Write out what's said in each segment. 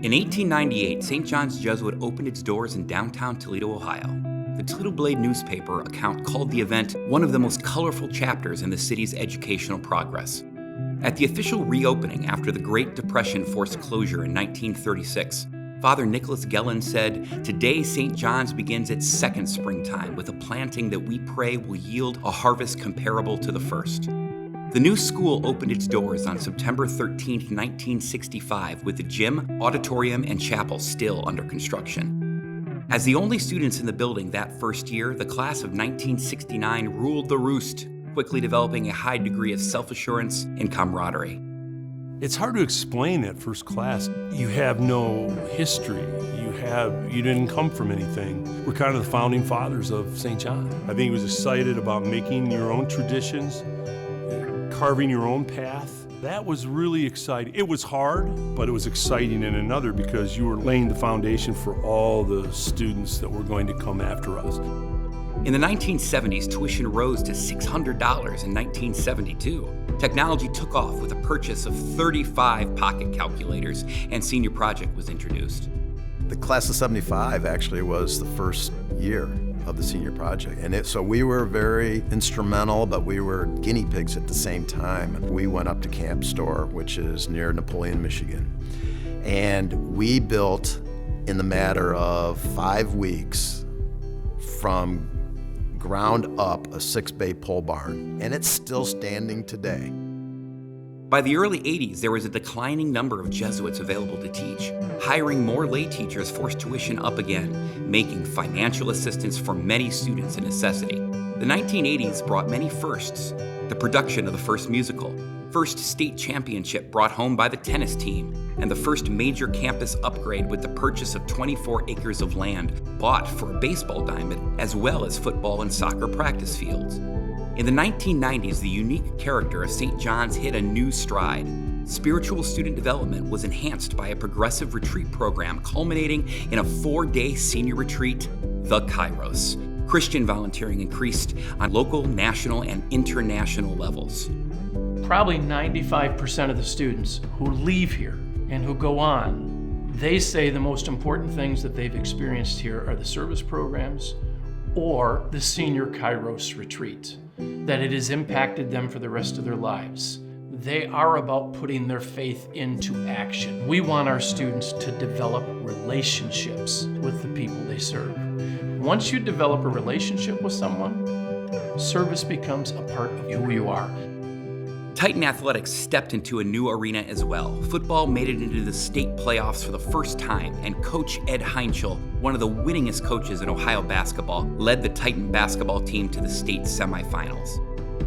In 1898, St. John's Jesuit opened its doors in downtown Toledo, Ohio. The Toledo Blade newspaper account called the event one of the most colorful chapters in the city's educational progress. At the official reopening after the Great Depression forced closure in 1936, Father Nicholas Gellin said, "Today St. John's begins its second springtime with a planting that we pray will yield a harvest comparable to the first." The new school opened its doors on September 13, 1965, with the gym, auditorium, and chapel still under construction. As the only students in the building that first year, the class of 1969 ruled the roost, quickly developing a high degree of self-assurance and camaraderie. It's hard to explain that first class. You have no history. You didn't come from anything. We're kind of the founding fathers of St. John. I think he was excited about making your own traditions, carving your own path. That was really exciting. It was hard, but it was exciting in another because you were laying the foundation for all the students that were going to come after us. In the 1970s, tuition rose to $600 in 1972. Technology took off with the purchase of 35 pocket calculators, and Senior Project was introduced. The class of 75 actually was the first year of the Senior Project. And so we were very instrumental, but we were guinea pigs at the same time. We went up to Camp Store, which is near Napoleon, Michigan. And we built, in the matter of 5 weeks, from ground up, a 6-bay pole barn. And it's still standing today. By the early 80s, there was a declining number of Jesuits available to teach. Hiring more lay teachers forced tuition up again, making financial assistance for many students a necessity. The 1980s brought many firsts. The production of the first musical, first state championship brought home by the tennis team, and the first major campus upgrade with the purchase of 24 acres of land bought for a baseball diamond, as well as football and soccer practice fields. In the 1990s, the unique character of St. John's hit a new stride. Spiritual student development was enhanced by a progressive retreat program culminating in a 4-day senior retreat, the Kairos. Christian volunteering increased on local, national, and international levels. Probably 95% of the students who leave here and who go on, they say the most important things that they've experienced here are the service programs or the senior Kairos retreat, that it has impacted them for the rest of their lives. They are about putting their faith into action. We want our students to develop relationships with the people they serve. Once you develop a relationship with someone, service becomes a part of who you are. Titan Athletics stepped into a new arena as well. Football made it into the state playoffs for the first time, and Coach Ed Heinschel, one of the winningest coaches in Ohio basketball, led the Titan basketball team to the state semifinals.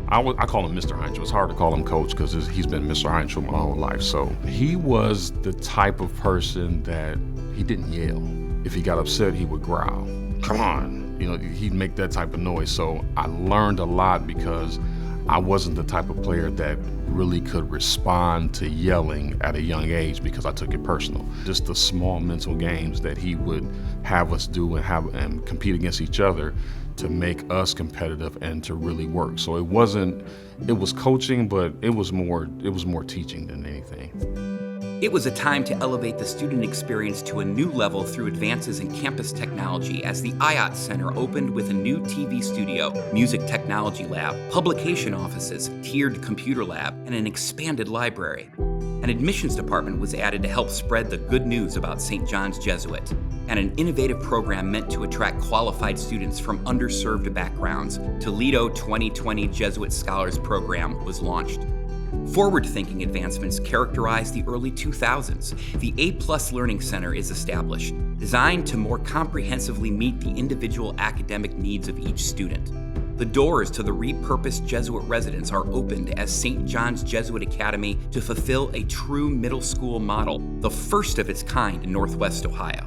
I call him Mr. Heinschel. It's hard to call him coach because he's been Mr. Heinschel my whole life. So he was the type of person that he didn't yell. If he got upset, he would growl. Come on. He'd make that type of noise. So I learned a lot because I wasn't the type of player that really could respond to yelling at a young age because I took it personal. Just the small mental games that he would have us do and compete against each other to make us competitive and to really work. So it was coaching, but it was more teaching than anything. It was a time to elevate the student experience to a new level through advances in campus technology as the IOT Center opened with a new TV studio, music technology lab, publication offices, tiered computer lab, and an expanded library. An admissions department was added to help spread the good news about St. John's Jesuit, and an innovative program meant to attract qualified students from underserved backgrounds. Toledo 2020 Jesuit Scholars Program was launched. Forward-thinking advancements characterized the early 2000s. The A+ Learning Center is established, designed to more comprehensively meet the individual academic needs of each student. The doors to the repurposed Jesuit residence are opened as St. John's Jesuit Academy to fulfill a true middle school model, the first of its kind in Northwest Ohio.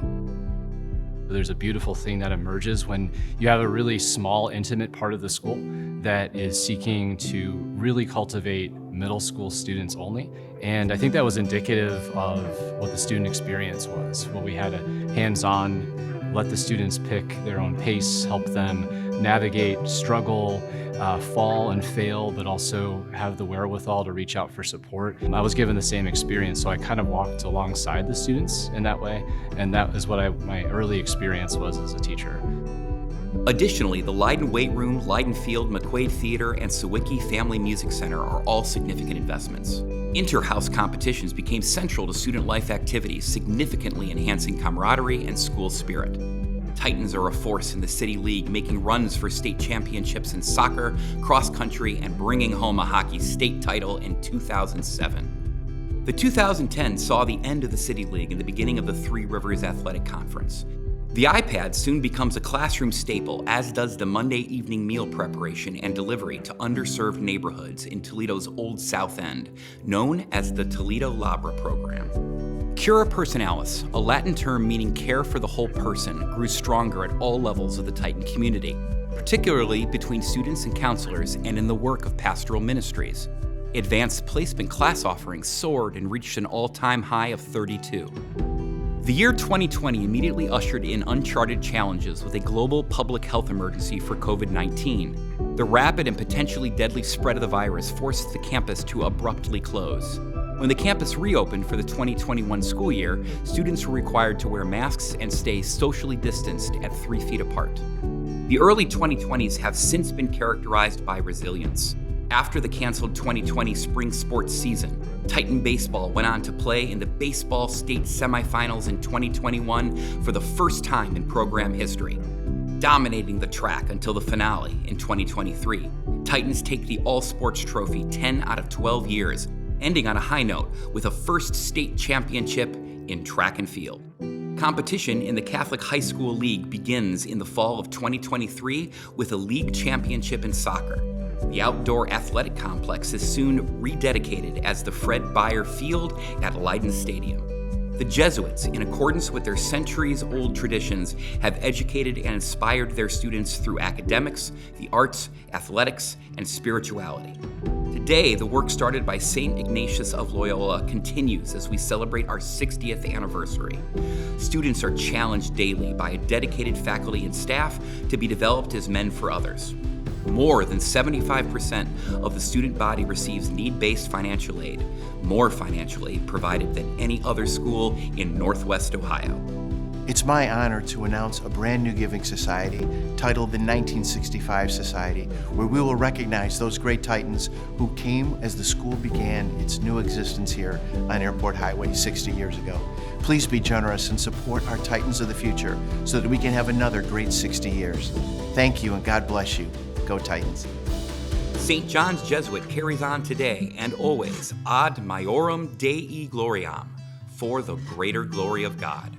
There's a beautiful thing that emerges when you have a really small, intimate part of the school that is seeking to really cultivate middle school students only. And I think that was indicative of what the student experience was. What we had a hands-on, let the students pick their own pace, help them navigate, struggle, fall and fail, but also have the wherewithal to reach out for support. I was given the same experience, so I kind of walked alongside the students in that way, and that is what my early experience was as a teacher. Additionally, the Leiden Weight Room, Leiden Field, McQuaid Theater, and Sawicki Family Music Center are all significant investments. Inter-house competitions became central to student life activities, significantly enhancing camaraderie and school spirit. Titans are a force in the City League, making runs for state championships in soccer, cross country, and bringing home a hockey state title in 2007. The 2010 saw the end of the City League and the beginning of the Three Rivers Athletic Conference. The iPad soon becomes a classroom staple, as does the Monday evening meal preparation and delivery to underserved neighborhoods in Toledo's Old South End, known as the Toledo Labra program. Cura Personalis, a Latin term meaning care for the whole person, grew stronger at all levels of the Titan community, particularly between students and counselors and in the work of pastoral ministries. Advanced placement class offerings soared and reached an all-time high of 32. The year 2020 immediately ushered in uncharted challenges with a global public health emergency for COVID-19. The rapid and potentially deadly spread of the virus forced the campus to abruptly close. When the campus reopened for the 2021 school year, students were required to wear masks and stay socially distanced at 3 feet apart. The early 2020s have since been characterized by resilience. After the canceled 2020 spring sports season, Titan baseball went on to play in the baseball state semifinals in 2021 for the first time in program history, dominating the track until the finale in 2023. Titans take the All-Sports Trophy 10 out of 12 years, ending on a high note with a first state championship in track and field. Competition in the Catholic High School League begins in the fall of 2023 with a league championship in soccer. The outdoor athletic complex is soon rededicated as the Fred Beyer Field at Leiden Stadium. The Jesuits, in accordance with their centuries-old traditions, have educated and inspired their students through academics, the arts, athletics, and spirituality. Today, the work started by St. Ignatius of Loyola continues as we celebrate our 60th anniversary. Students are challenged daily by a dedicated faculty and staff to be developed as men for others. More than 75% of the student body receives need-based financial aid, more financial aid provided than any other school in Northwest Ohio. It's my honor to announce a brand new giving society titled the 1965 Society, where we will recognize those great Titans who came as the school began its new existence here on Airport Highway 60 years ago. Please be generous and support our Titans of the future so that we can have another great 60 years. Thank you and God bless you. Go Titans. St. John's Jesuit carries on today and always ad maiorem Dei gloriam, for the greater glory of God.